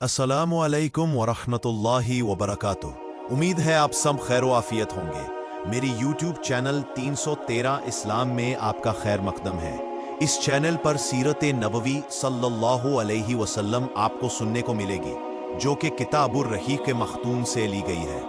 अस्सलामु अलैकुम वरहमतुल्लाहि वबरकातुह। उम्मीद है आप सब खैर व आफियत होंगे। मेरी YouTube चैनल 313 इस्लाम में आपका खैर मकदम है। इस चैनल पर सीरत नबवी सल्लल्लाहु अलैहि वसल्लम आपको सुनने को मिलेगी, जो कि किताबुर रहीक़ मख्तूम से ली गई है।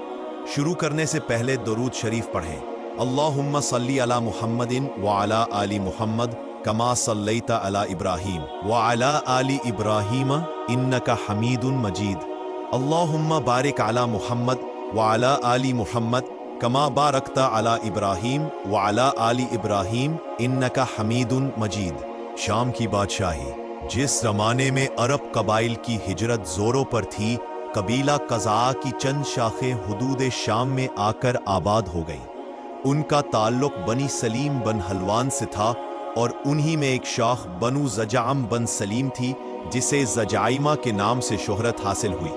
शुरू करने से पहले दरूद शरीफ पढ़ें। अल्लाहुम्मा सल्ली अला मुहम्मदिन व अला आली मुहम्मद कमा सल्लैता अला इब्राहीम व अला आली इब्राहीम इन्नका हमीदुन मजीद। अल्लाहुम्मा बारिक अला मुहम्मद व अला आली मुहम्मद कमा बारकता अला इब्राहीम व अला आली इब्राहीम इन्नका हमीदुन मजीद। शाम की बादशाही। जिस जमाने में अरब कबाइल की हिजरत जोरों पर थी, कबीला कज़ा की चंद शाखें हुदूद शाम में आकर आबाद हो गईं। उनका ताल्लुक बनी सलीम बन हलवान से था और उन्हीं में एक शाख बनु ज़जाम बन सलीम थी, जिसे ज़जाइमा के नाम से शोहरत हासिल हुई।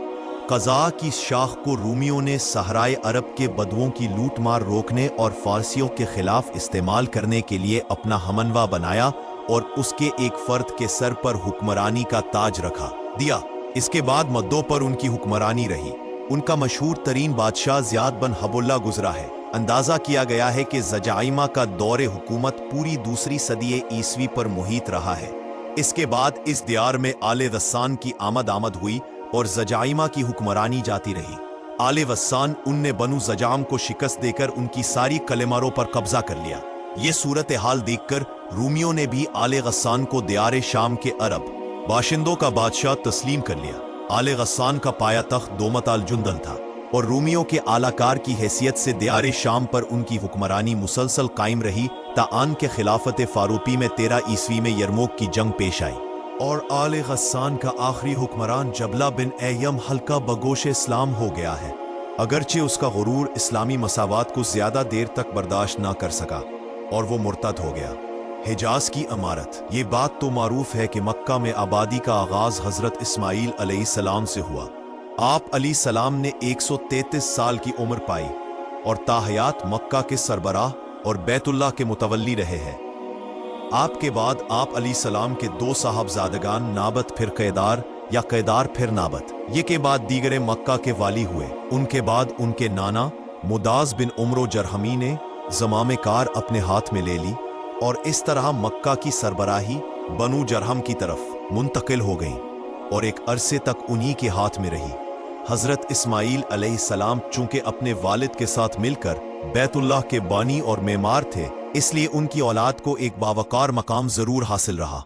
कज़ा की शाख को रूमियों ने सहराए अरब के बदुओं की लूट मार रोकने और फारसियों के खिलाफ इस्तेमाल करने के लिए अपना हमनवा बनाया और उसके एक फर्द के सर पर हुक्मरानी का ताज रखा दिया। इसके बाद मद्दों पर उनकी हुक्मरानी रही। उनका मशहूर तरीन बादशाह ज़ियाद बन हबुल्ला गुजरा है। अंदाजा किया गया है कि ज़जाइमा का दौरे हुकूमत पूरी दूसरी सदी ईसवी पर मुहित रहा है। इसके बाद इस दियार में आले गस्सान की आमद हुई और ज़जाइमा की हुक्मरानी जाती रही। आले गस्सान उनने बनु ज़जाम को शिकस्त देकर उनकी सारी कलेमारों पर कब्जा कर लिया। ये सूरत हाल देखकर रूमियों ने भी आले गस्सान को दियारे शाम के अरब बाशिंदों का बादशाह तस्लीम कर लिया। आले गस्सान का पाया तख्त दोमत अल जुंदल था और रूमियों के आलाकार की हैसियत से दियारे शाम पर उनकी हुक्मरानी मुसलसल कायम रही ताआन के खिलाफत फारूकी में 13 ईस्वी में यरमुक की जंग पेश आई और आले गस्सान का आखिरी हुक्मरान जबला बिन एयम हल्का बगोश इस्लाम हो गया है। अगरचे उसका गुरूर इस्लामी मसावात को ज्यादा देर तक बर्दाश्त ना कर सका और वो मुर्तद हो गया। हिजाज की अमारत। ये बात तो मारूफ है कि मक्का में आबादी का आगाज हजरत इस्माइल अलैहिस्सलाम से हुआ। आप अलैहिस्सलाम ने 133 साल की उम्र पाई और ताहयात मक्का के सरबराह और बैतुल्लाह के मुतवल्ली रहे हैं। आपके बाद आप अलैहिस्सलाम के 2 साहबजादगान नाबत फिर कैदार या कैदार फिर नाबत, ये के बाद दीगरे मक्का के वाली हुए। उनके बाद उनके नाना मुदाज बिन उम्रो जरहमी ने ज़मामे कार अपने हाथ में ले ली और इस तरह मक्का की सरबराही बनु जरहम की तरफ मुंतकिल हो गई और एक अरसे तक उन्हीं के हाथ में रही। हजरत इस्माइल अलैहिस्सलाम चूंकि अपने वालिद के साथ मिलकर बैतुल्लाह के बानी और मेमार थे, इसलिए उनकी औलाद को एक बावकार मकाम जरूर हासिल रहा,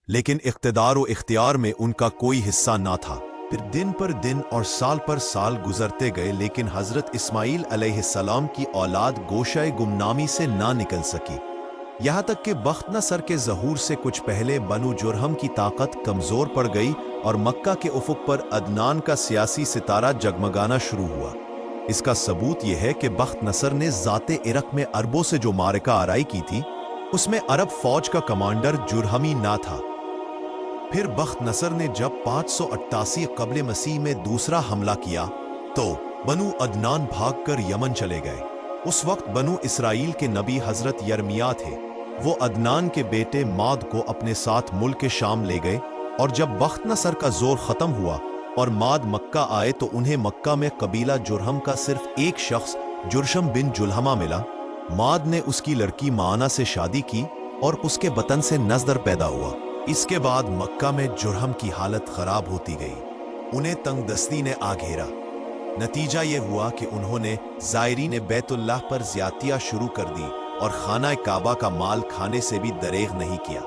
लेकिन इख्तिदार और इख्तियार में उनका कोई हिस्सा ना था। फिर दिन पर दिन और साल पर साल गुजरते गए, लेकिन हजरत इस्माइल अलैहिस्सलाम की औलाद गोशाए गुमनामी से ना निकल सकी। यहाँ तक कि बख्त नसर के ज़हूर से कुछ पहले बनु जुरहम की ताकत कमजोर पड़ गई और मक्का के उफुक पर अदनान का सियासी सितारा जगमगाना शुरू हुआ। इसका सबूत यह है कि बख्त नसर ने ज़ाते इरक में अरबों से जो मारका आराई की थी, उसमें अरब फौज का कमांडर जुरहमी ना था। फिर बख्त नसर ने जब 588 कब्ल मसीह में दूसरा हमला किया तो बनु अदनान भागकर यमन चले गए। उस वक्त बनु इसराइल के नबी हजरत यर्मिया थे। वो अदनान के बेटे माद को अपने साथ मुल्क शाम ले गए और जब बख्त नसर का जोर खत्म हुआ और माद मक्का आए तो उन्हें मक्का में कबीला जुरहम का सिर्फ एक शख्स जुरशम बिन जुलहमा मिला। माद ने उसकी लड़की माना से शादी की और उसके बतन से नजदर पैदा हुआ। इसके बाद मक्का में जुरहम की हालत खराब होती गई। उन्हें तंगदस्ती ने आ घेरा। नतीजा ये हुआ कि उन्होंने ज़ायरीन बैतुल्लाह पर ज़्यादतियाँ शुरू कर दी और खाना काबा का माल खाने से भी दरेग नहीं किया।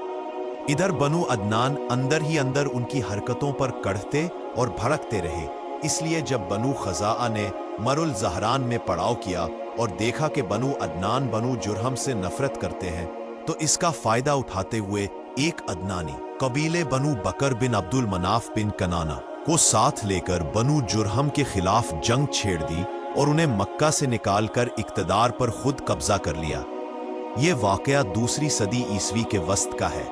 इधर बनु अदनान अंदर ही अंदर उनकी हरकतों पर कड़ते और भड़कते रहे। इसलिए जब बनु खज़ाआ ने मरुल ज़हरान में पड़ाव किया और देखा कि बनु अदनान बनु जुरहम से नफरत करते हैं, तो इसका फायदा उठाते हुए एक अदनानी कबीले बनु बकर बिन अब्दुल मनाफ बिन कनाना को साथ लेकर बनु जुरहम के खिलाफ जंग छेड़ दी और उन्हें मक्का से निकालकर इक्तदार पर खुद कब्जा कर लिया। ये वाकया दूसरी सदी ईसवी के वस्त का है।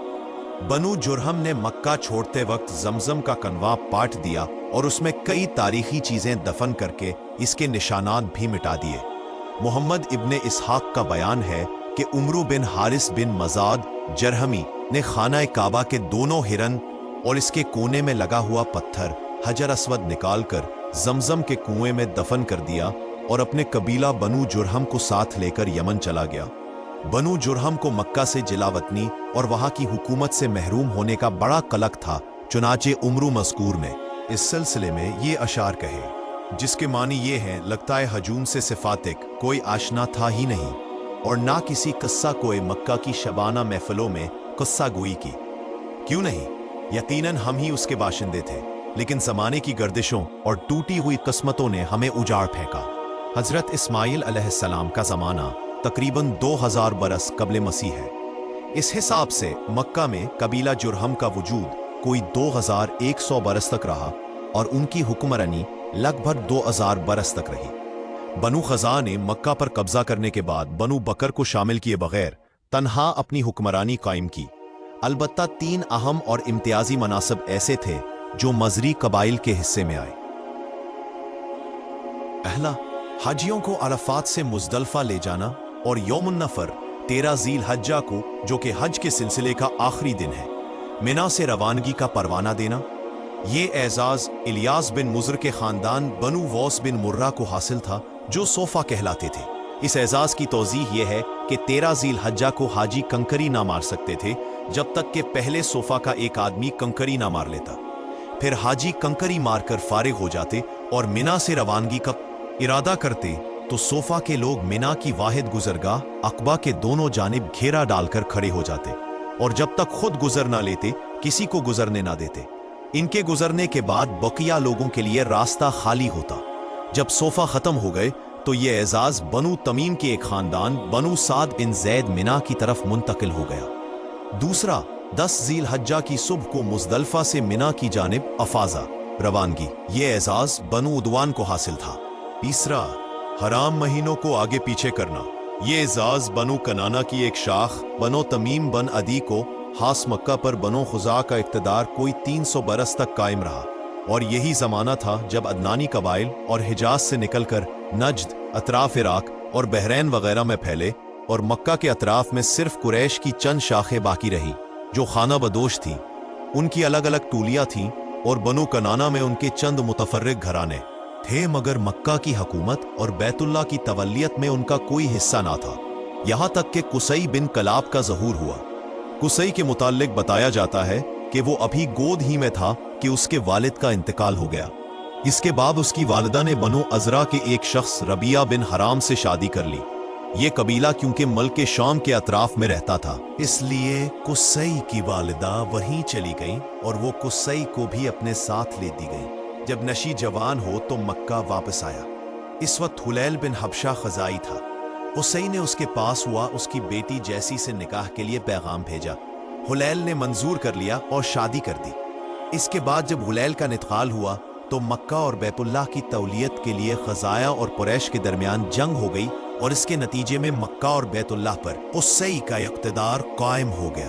बनु जुरहम ने मक्का छोड़ते वक्त जमजम का कनवा पाट दिया और उसमें कई तारीखी चीजें दफन करके इसके निशानात भी मिटा दिए। मोहम्मद इब्ने इसहाक का बयान है कि उमरू बिन हारिस बिन मजाद जरहमी ने खाना काबा के दोनों हिरन और इसके कोने में लगा हुआ पत्थर हजर अस्वद निकालकर जमजम के कुएं में दफन कर दिया और अपने कबीला बनु जुरहम को साथ लेकर यमन चला गया। बनु जुरहम को मक्का से जिलावतनी और वहां की हुकूमत से महरूम होने का बड़ा कलक था। चुनाचे उम्रू मज़कूर ने इस सिलसिले में ये अशार कहे, जिसके मानी ये हैं, लगता है हजूम से सिफातिक कोई आशना था ही नहीं, और ना किसी कस्सा कोई मक्का की शबाना महफिलों में कस्सा गोई की। क्यों नहीं, यकीनन हम ही उसके बाशिंदे थे, लेकिन ज़माने की गर्दिशों और टूटी हुई किस्मतों ने हमें उजाड़ फेंका। हजरत इस्माइल अलैहिस्सलाम का ज़माना तकरीबन 2000 बरस कबल मसीह है। इस हिसाब से मक्का में कबीला जुरहम का वजूद कोई 2100 बरस तक रहा और उनकी हुक्मरानी लगभग 2000 बरस तक रही। बनु खज़ा ने मक्का पर कब्जा करने के बाद बनु बकर को शामिल किए बगैर तन्हा अपनी हुक्मरानी कायम की। अलबत्ता 3 अहम और इम्तियाजी मनासिब ऐसे थे जो मजरी कबाइल के हिस्से में आए। पहला, हाजियों को अरफात से मुज़दलिफ़ा ले जाना और यौमुन नफर 13 ज़ील हज्जा को, जो कि हज के सिलसिले का आखिरी दिन है, मिना से रवानगी का परवाना देना। ये एजाज इलियास बिन मुज़र के खानदान बनु वौस बिन मुर्रा को हासिल था, जो सोफा कहलाते थे। इस एजाज की तौज़ीह यह है कि 13 ज़ील हज्जा को हाजी कंकरी ना मार सकते थे जब तक कि पहले सोफा का एक आदमी कंकरी ना मार लेता। फिर हाजी कंकरी मारकर फारिग हो जाते और मिना से रवानगी का इरादा करते तो सोफा के लोग मिना की वाहिद गुजरगाह अकबा के दोनों जानिब घेरा डालकर खड़े हो जाते और जब तक खुद गुजर ना लेते किसी को गुजरने ना देते। इनके गुजरने के बाद बकिया लोगों के लिए रास्ता खाली होता। जब सोफा खत्म हो गए तो ये एजाज बनु तमीम के एक खानदान बनु साद बिन जैद मिना की तरफ मुंतकिल हो गया। दूसरा, 10 ज़ील हज्जा की सुबह को मुज़दलिफ़ा से मिना की जानिब अफाजा रवानगी, ये एजाज बनु उदवान को हासिल था। तीसरा, हराम महीनों को आगे पीछे करना, ये एजाज बनु कनाना की एक शाख बनो तमीम बन अदी को हास मक्का पर बनो खुजा का इक़्तिदार कोई 300 बरस तक कायम रहा, और यही ज़माना था जब अदनानी कबाइल और हिजाज से निकलकर नज्द, अतराफ इराक और बहरैन वगैरह में फैले और मक्का के अतराफ में सिर्फ कुरैश की चंद शाखें बाकी रही जो खाना बदोश थीं। उनकी अलग अलग टूलियां थीं और बनु कनाना में उनके चंद मुतफर्रिक घराने थे, मगर मक्का की हुकूमत और बैतुल्लाह की तवल्लियत में उनका कोई हिस्सा ना था। यहाँ तक कि कुसई बिन कलाब का ज़हूर हुआ। कुसई के मुताल्लिक बताया जाता है कि वो अभी गोद ही में था कि उसके वालिद का इंतकाल हो गया। इसके बाद उसकी वालिदा ने बनु अजरा के एक शख्स रबिया बिन हराम से शादी कर ली। ये कबीला क्योंकि मल्क शाम के अतराफ में रहता था, इसलिए कुसई की वालिदा वहीं चली गई और वो कुसई को भी अपने साथ ले दी गई। जब नशी जवान हो तो मक्का वापस आया। इस वक्त हुलैल बिन हबशा खजाई था। कुसई ने उसके पास हुआ उसकी बेटी जैसी से निकाह के लिए पैगाम भेजा। हुलैल ने मंजूर कर लिया और शादी कर दी। इसके बाद जब हुलैल का इंतकाल हुआ तो मक्का और बैतुल्लाह की तौलियत के लिए खजाया और कुरैश के दरमियान जंग हो गई और इसके नतीजे में मक्का और बैतुल्लाह पर कुसई का इक़्तिदार कायम हो गया।